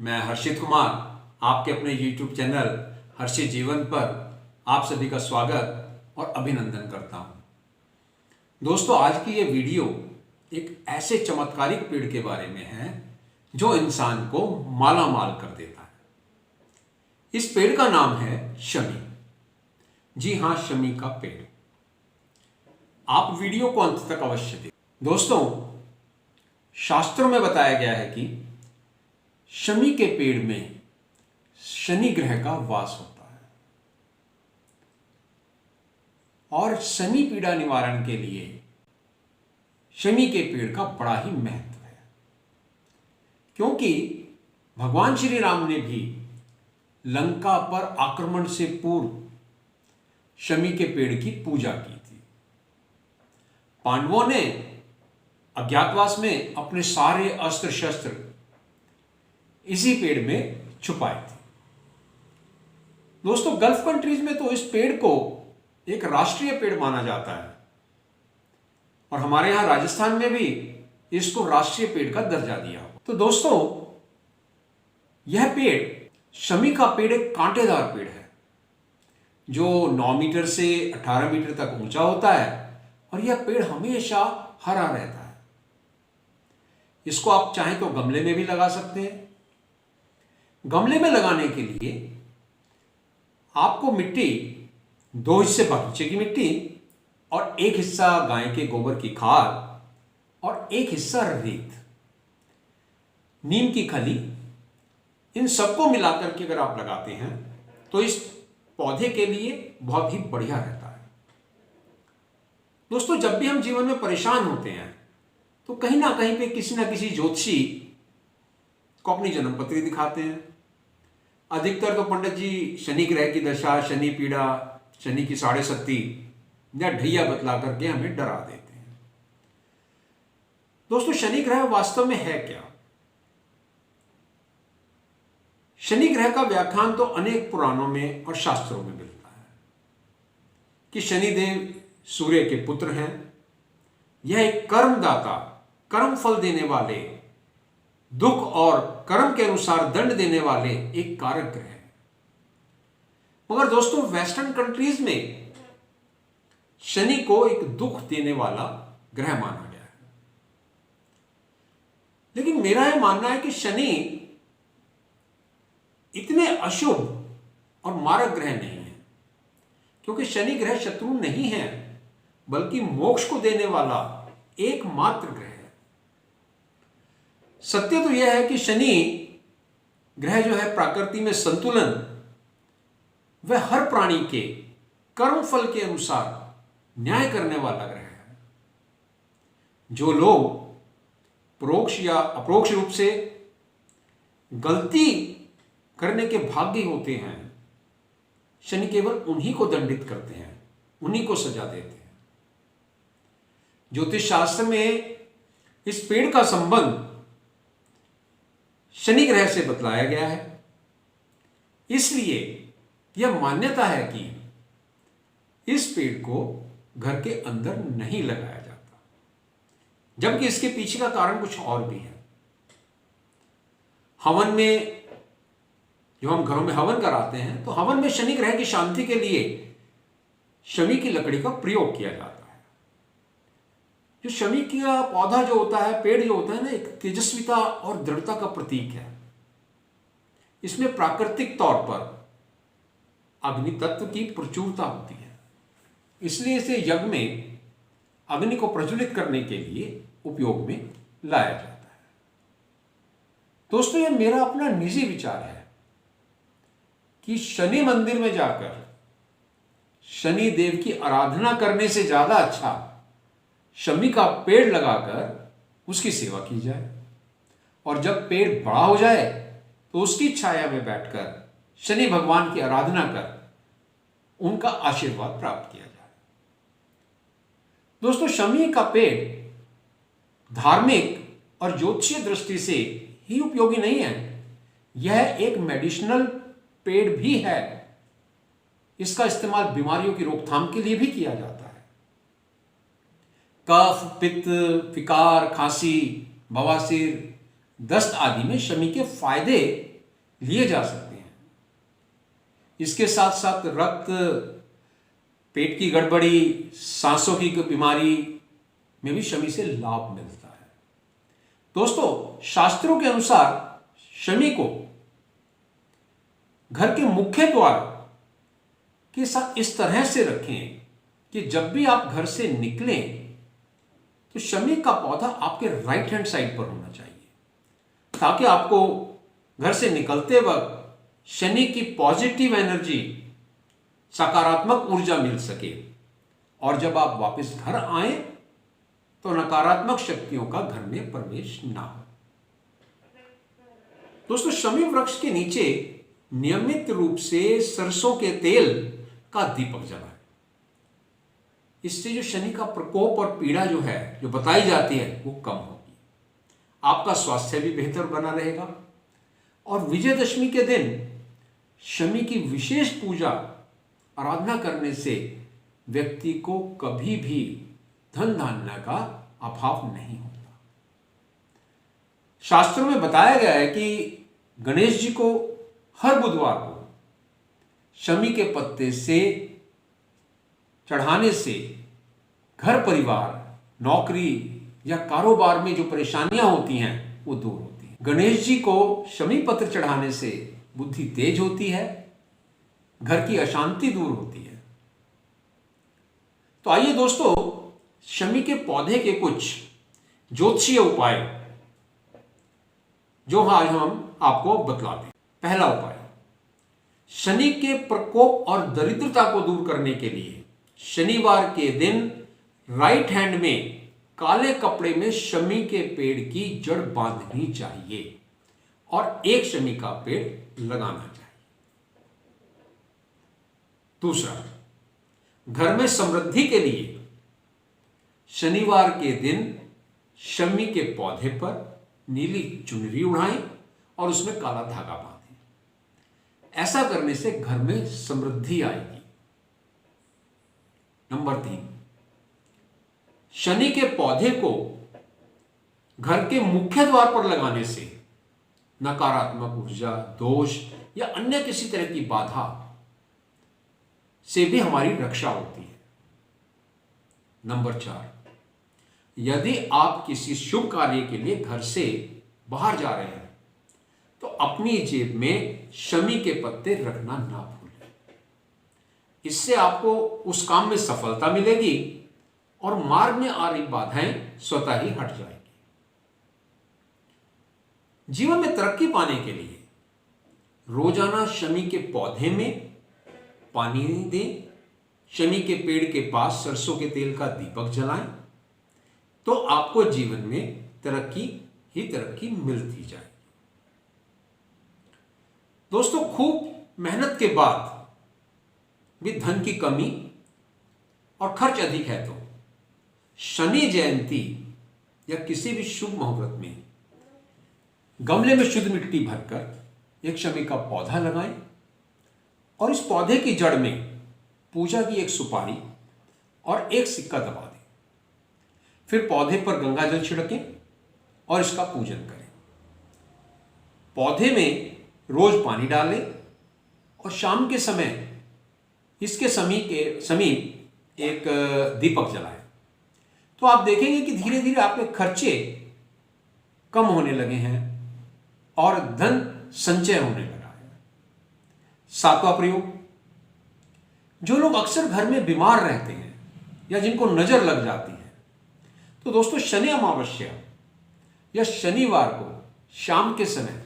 मैं हर्षित कुमार आपके अपने YouTube चैनल हर्षित जीवन पर आप सभी का स्वागत और अभिनंदन करता हूं। दोस्तों, आज की ये वीडियो एक ऐसे चमत्कारिक पेड़ के बारे में है जो इंसान को माला माल कर देता है। इस पेड़ का नाम है शमी। जी हां, शमी का पेड़। आप वीडियो को अंत तक अवश्य देखें। दोस्तों, शास्त्रों में बताया गया है कि शमी के पेड़ में शनि ग्रह का वास होता है और शनि पीड़ा निवारण के लिए शमी के पेड़ का बड़ा ही महत्व है, क्योंकि भगवान श्री राम ने भी लंका पर आक्रमण से पूर्व शमी के पेड़ की पूजा की थी। पांडवों ने अज्ञातवास में अपने सारे अस्त्र शस्त्र इसी पेड़ में छुपाए थे। दोस्तों, गल्फ कंट्रीज में तो इस पेड़ को एक राष्ट्रीय पेड़ माना जाता है और हमारे यहां राजस्थान में भी इसको राष्ट्रीय पेड़ का दर्जा दिया। तो दोस्तों, यह पेड़ शमी का पेड़ एक कांटेदार पेड़ है जो 9 मीटर से 18 मीटर तक ऊंचा होता है और यह पेड़ हमेशा हरा रहता है। इसको आप चाहें तो गमले में भी लगा सकते हैं। गमले में लगाने के लिए आपको मिट्टी 2 हिस्से बगीचे की मिट्टी और 1 हिस्सा गाय के गोबर की खाद और 1 हिस्सा रेत, नीम की खली, इन सबको मिलाकर के अगर आप लगाते हैं तो इस पौधे के लिए बहुत ही बढ़िया रहता है। दोस्तों, जब भी हम जीवन में परेशान होते हैं तो कहीं ना कहीं पे किसी ना किसी ज्योतिषी को अपनी जन्मपत्री दिखाते हैं। अधिकतर तो पंडित जी शनि ग्रह की दशा, शनि पीड़ा, शनि की 7.5 या ढैया बतला करके हमें डरा देते हैं। दोस्तों, शनि ग्रह वास्तव में है क्या? शनि ग्रह का व्याख्यान तो अनेक पुराणों में और शास्त्रों में मिलता है कि शनिदेव सूर्य के पुत्र हैं। यह एक कर्मदाता, कर्म फल देने वाले, दुख और कर्म के अनुसार दंड देने वाले एक कारक ग्रह है। मगर दोस्तों, वेस्टर्न कंट्रीज में शनि को एक दुख देने वाला ग्रह माना गया है। लेकिन मेरा यह मानना है कि शनि इतने अशुभ और मारक ग्रह नहीं है, क्योंकि शनि ग्रह शत्रु नहीं है बल्कि मोक्ष को देने वाला एकमात्र ग्रह है। सत्य तो यह है कि शनि ग्रह जो है प्रकृति में संतुलन व हर प्राणी के कर्म फल के अनुसार न्याय करने वाला ग्रह है। जो लोग परोक्ष या अपरोक्ष रूप से गलती करने के भागी होते हैं, शनि केवल उन्हीं को दंडित करते हैं, उन्हीं को सजा देते हैं। ज्योतिष शास्त्र में इस पेड़ का संबंध शनि ग्रह से बतलाया गया है। इसलिए यह मान्यता है कि इस पेड़ को घर के अंदर नहीं लगाया जाता, जबकि इसके पीछे का कारण कुछ और भी है। हवन में, जो हम घरों में हवन कराते हैं, तो हवन में शनि ग्रह की शांति के लिए शमी की लकड़ी का प्रयोग किया जाता है। जो शमी का पौधा जो होता है, पेड़ जो होता है ना, एक तेजस्विता और दृढ़ता का प्रतीक है। इसमें प्राकृतिक तौर पर अग्नि तत्व की प्रचुरता होती है, इसलिए इसे यज्ञ में अग्नि को प्रज्वलित करने के लिए उपयोग में लाया जाता है। दोस्तों, यह मेरा अपना निजी विचार है कि शनि मंदिर में जाकर शनि देव की आराधना करने से ज्यादा अच्छा शमी का पेड़ लगाकर उसकी सेवा की जाए और जब पेड़ बड़ा हो जाए तो उसकी छाया में बैठकर शनि भगवान की आराधना कर उनका आशीर्वाद प्राप्त किया जाए। दोस्तों, शमी का पेड़ धार्मिक और ज्योतिषीय दृष्टि से ही उपयोगी नहीं है, यह एक मेडिसिनल पेड़ भी है। इसका इस्तेमाल बीमारियों की रोकथाम के लिए भी किया जाता है। कफ, पित्त, विकार, खांसी, बवासीर, दस्त आदि में शमी के फायदे लिए जा सकते हैं। इसके साथ साथ रक्त, पेट की गड़बड़ी, सांसों की बीमारी में भी शमी से लाभ मिलता है। दोस्तों, शास्त्रों के अनुसार शमी को घर के मुख्य द्वार के साथ इस तरह से रखें कि जब भी आप घर से निकलें तो शमी का पौधा आपके राइट हैंड साइड पर होना चाहिए, ताकि आपको घर से निकलते वक्त शनि की पॉजिटिव एनर्जी, सकारात्मक ऊर्जा मिल सके, और जब आप वापस घर आए तो नकारात्मक शक्तियों का घर में प्रवेश ना हो। दोस्तों, शमी वृक्ष के नीचे नियमित रूप से सरसों के तेल का दीपक जलाएं। इससे जो शनि का प्रकोप और पीड़ा जो है, जो बताई जाती है, वो कम होगी। आपका स्वास्थ्य भी बेहतर बना रहेगा। और विजयदशमी के दिन शनि की विशेष पूजा आराधना करने से व्यक्ति को कभी भी धन धान्य का अभाव नहीं होता। शास्त्रों में बताया गया है कि गणेश जी को हर बुधवार को शमी के पत्ते से चढ़ाने से घर परिवार, नौकरी या कारोबार में जो परेशानियां होती हैं वो दूर होती हैं। गणेश जी को शमी पत्र चढ़ाने से बुद्धि तेज होती है, घर की अशांति दूर होती है। तो आइए दोस्तों, शमी के पौधे के कुछ ज्योतिषीय उपाय जो आज हम आपको बतलाते हैं। पहला उपाय, शनि के प्रकोप और दरिद्रता को दूर करने के लिए शनिवार के दिन राइट हैंड में काले कपड़े में शमी के पेड़ की जड़ बांधनी चाहिए और एक शमी का पेड़ लगाना चाहिए। दूसरा, घर में समृद्धि के लिए शनिवार के दिन शमी के पौधे पर नीली चुनरी उड़ाएं और उसमें काला धागा बांधें। ऐसा करने से घर में समृद्धि आएगी। नंबर 3, शनि के पौधे को घर के मुख्य द्वार पर लगाने से नकारात्मक ऊर्जा, दोष या अन्य किसी तरह की बाधा से भी हमारी रक्षा होती है। नंबर 4, यदि आप किसी शुभ कार्य के लिए घर से बाहर जा रहे हैं तो अपनी जेब में शमी के पत्ते रखना ना भूलें। इससे आपको उस काम में सफलता मिलेगी और मार्ग में आ रही बाधाएं स्वतः ही हट जाएंगी। जीवन में तरक्की पाने के लिए रोजाना शमी के पौधे में पानी दें, शनि के पेड़ के पास सरसों के तेल का दीपक जलाएं, तो आपको जीवन में तरक्की ही तरक्की मिलती जाएगी। दोस्तों, खूब मेहनत के बाद भी धन की कमी और खर्च अधिक है तो शनि जयंती या किसी भी शुभ मुहूर्त में गमले में शुद्ध मिट्टी भरकर एक शमी का पौधा लगाएं और इस पौधे की जड़ में पूजा की एक सुपारी और एक सिक्का दबा दें। फिर पौधे पर गंगा जल छिड़कें और इसका पूजन करें। पौधे में रोज पानी डालें और शाम के समय इसके समीप एक दीपक जलाएं। तो आप देखेंगे कि धीरे धीरे आपके खर्चे कम होने लगे हैं और धन संचय होने लगा है। 7वां प्रयोग, जो लोग अक्सर घर में बीमार रहते हैं या जिनको नजर लग जाती है, तो दोस्तों शनि अमावस्या या शनिवार को शाम के समय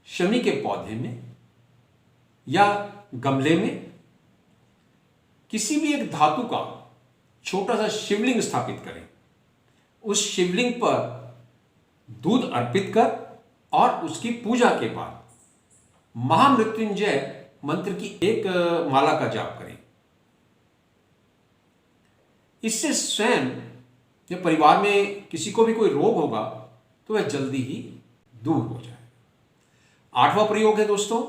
शमी के पौधे में या गमले में किसी भी एक धातु का छोटा सा शिवलिंग स्थापित करें। उस शिवलिंग पर दूध अर्पित कर और उसकी पूजा के बाद महामृत्युंजय मंत्र की एक माला का जाप करें। इससे स्वयं या परिवार में किसी को भी कोई रोग होगा तो वह जल्दी ही दूर हो जाए। 8वां प्रयोग है दोस्तों,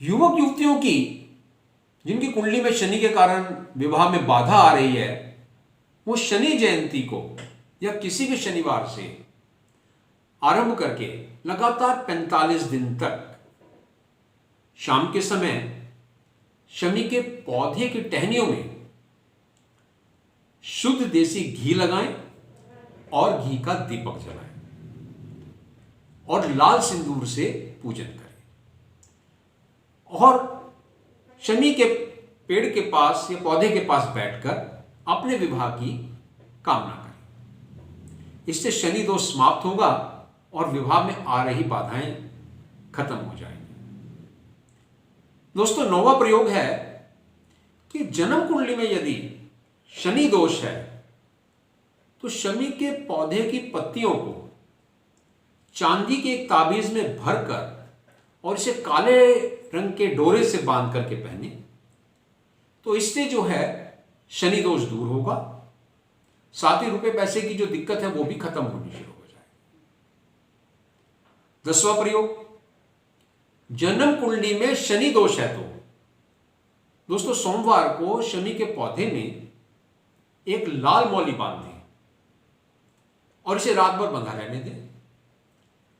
युवक युवतियों की जिनकी कुंडली में शनि के कारण विवाह में बाधा आ रही है, वो शनि जयंती को या किसी भी शनिवार से आरंभ करके लगातार 45 दिन तक शाम के समय शमी के पौधे की टहनियों में शुद्ध देसी घी लगाएं और घी का दीपक जलाएं और लाल सिंदूर से पूजन करें और शमी के पेड़ के पास या पौधे के पास बैठकर अपने विवाह की कामना करें। इससे शनि दोष समाप्त होगा और विवाह में आ रही बाधाएं खत्म हो जाएंगी। दोस्तों, 9वां प्रयोग है कि जन्म कुंडली में यदि शनि दोष है तो शमी के पौधे की पत्तियों को चांदी के एक ताबीज में भरकर और इसे काले रंग के डोरे से बांध करके पहने तो इससे जो है शनि दोष दूर होगा, साथ ही रुपए पैसे की जो दिक्कत है वो भी खत्म होनी शुरू हो जाएगी। 10वां प्रयोग, जन्म कुंडली में शनि दोष है तो दोस्तों सोमवार को शनि के पौधे में एक लाल मौली बांध दें और इसे रात भर बंधा रहने दें।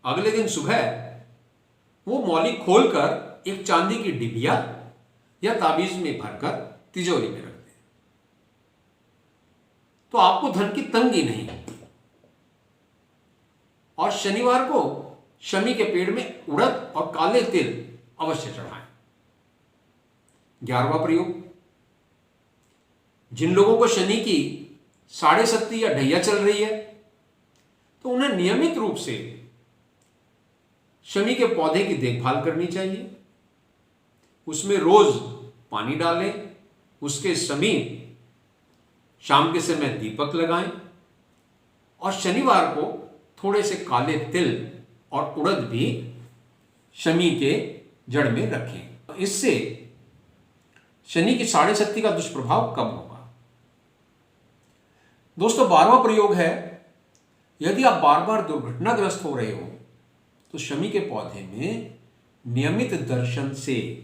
अगले दिन सुबह वो मौली खोलकर एक चांदी की डिबिया या ताबीज में भरकर तिजोरी में रख दें तो आपको धन की तंगी नहीं होगी। और शनिवार को शमी के पेड़ में उड़द और काले तिल अवश्य चढ़ाएं। 11वां प्रयोग, जिन लोगों को शनि की साढ़े सत्ती या ढैया चल रही है तो उन्हें नियमित रूप से शमी के पौधे की देखभाल करनी चाहिए। उसमें रोज पानी डालें, उसके समीप शाम के समय दीपक लगाएं और शनिवार को थोड़े से काले तिल और उड़द भी शमी के जड़ में रखें। इससे शनि की साढ़े सत्ती का दुष्प्रभाव कम होगा। दोस्तों, 12वां प्रयोग है, यदि आप बार बार दुर्घटनाग्रस्त हो रहे हो तो शमी के पौधे में नियमित दर्शन से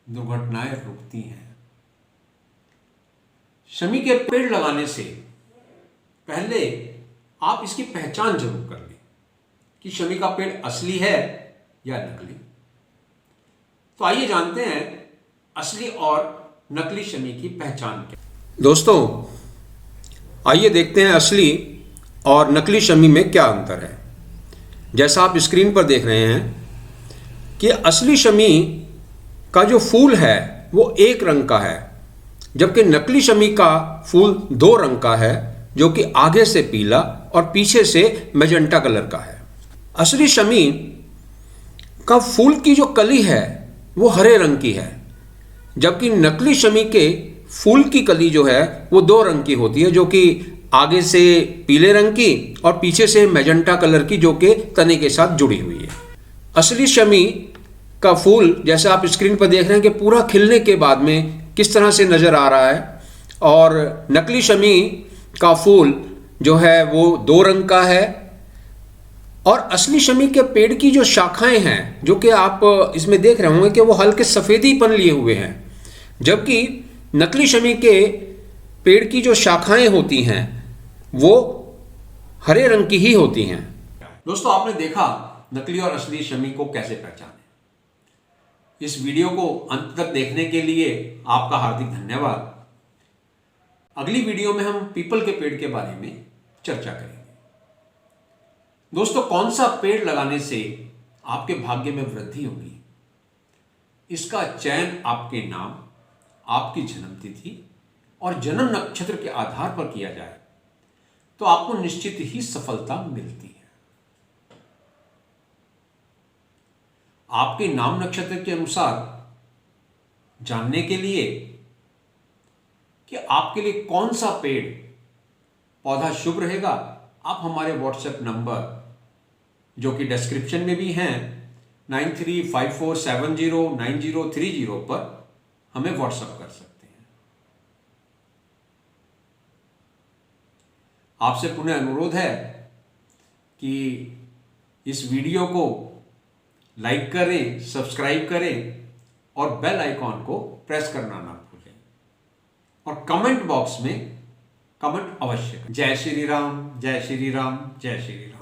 दुर्घटनाएं रुकती हैं। शमी के पेड़ लगाने से पहले आप इसकी पहचान जरूर कर लें कि शमी का पेड़ असली है या नकली। तो आइए जानते हैं असली और नकली शमी की पहचान क्या। दोस्तों, आइए देखते हैं असली और नकली शमी में क्या अंतर है। जैसा आप स्क्रीन पर देख रहे हैं कि असली शमी का जो फूल है वो एक रंग का है, जबकि नकली शमी का फूल 2 रंग का है, जो कि आगे से पीला और पीछे से मैजेंटा कलर का है। असली शमी का फूल की जो कली है वो हरे रंग की है, जबकि नकली शमी के फूल की कली जो है वो 2 रंग की होती है, जो कि आगे से पीले रंग की और पीछे से मैजेंटा कलर की, जो कि तने के साथ जुड़ी हुई है। असली शमी का फूल जैसा आप स्क्रीन पर देख रहे हैं कि पूरा खिलने के बाद में किस तरह से नज़र आ रहा है, और नकली शमी का फूल जो है वो 2 रंग का है। और असली शमी के पेड़ की जो शाखाएं हैं, जो कि आप इसमें देख रहे होंगे कि वो हल्के सफ़ेदीपन लिए हुए हैं, जबकि नकली शमी के पेड़ की जो शाखाएं होती हैं वो हरे रंग की ही होती हैं। दोस्तों, आपने देखा नकली और असली शमी को कैसे पहचानें। इस वीडियो को अंत तक देखने के लिए आपका हार्दिक धन्यवाद। अगली वीडियो में हम पीपल के पेड़ के बारे में चर्चा करेंगे। दोस्तों, कौन सा पेड़ लगाने से आपके भाग्य में वृद्धि होगी, इसका चयन आपके नाम, आपकी जन्मतिथि और जन्म नक्षत्र के आधार पर किया जाए तो आपको निश्चित ही सफलता मिलती है। आपके नाम नक्षत्र के अनुसार जानने के लिए कि आपके लिए कौन सा पेड़ पौधा शुभ रहेगा, आप हमारे व्हाट्सएप नंबर जो कि डिस्क्रिप्शन में भी हैं 9354709030 पर हमें व्हाट्सएप कर सकते हैं। आपसे पुनः अनुरोध है कि इस वीडियो को लाइक करें, सब्सक्राइब करें और बेल आइकॉन को प्रेस करना ना भूलें और कमेंट बॉक्स में कमेंट अवश्य करें। जय श्री राम, जय श्री राम, जय श्री राम।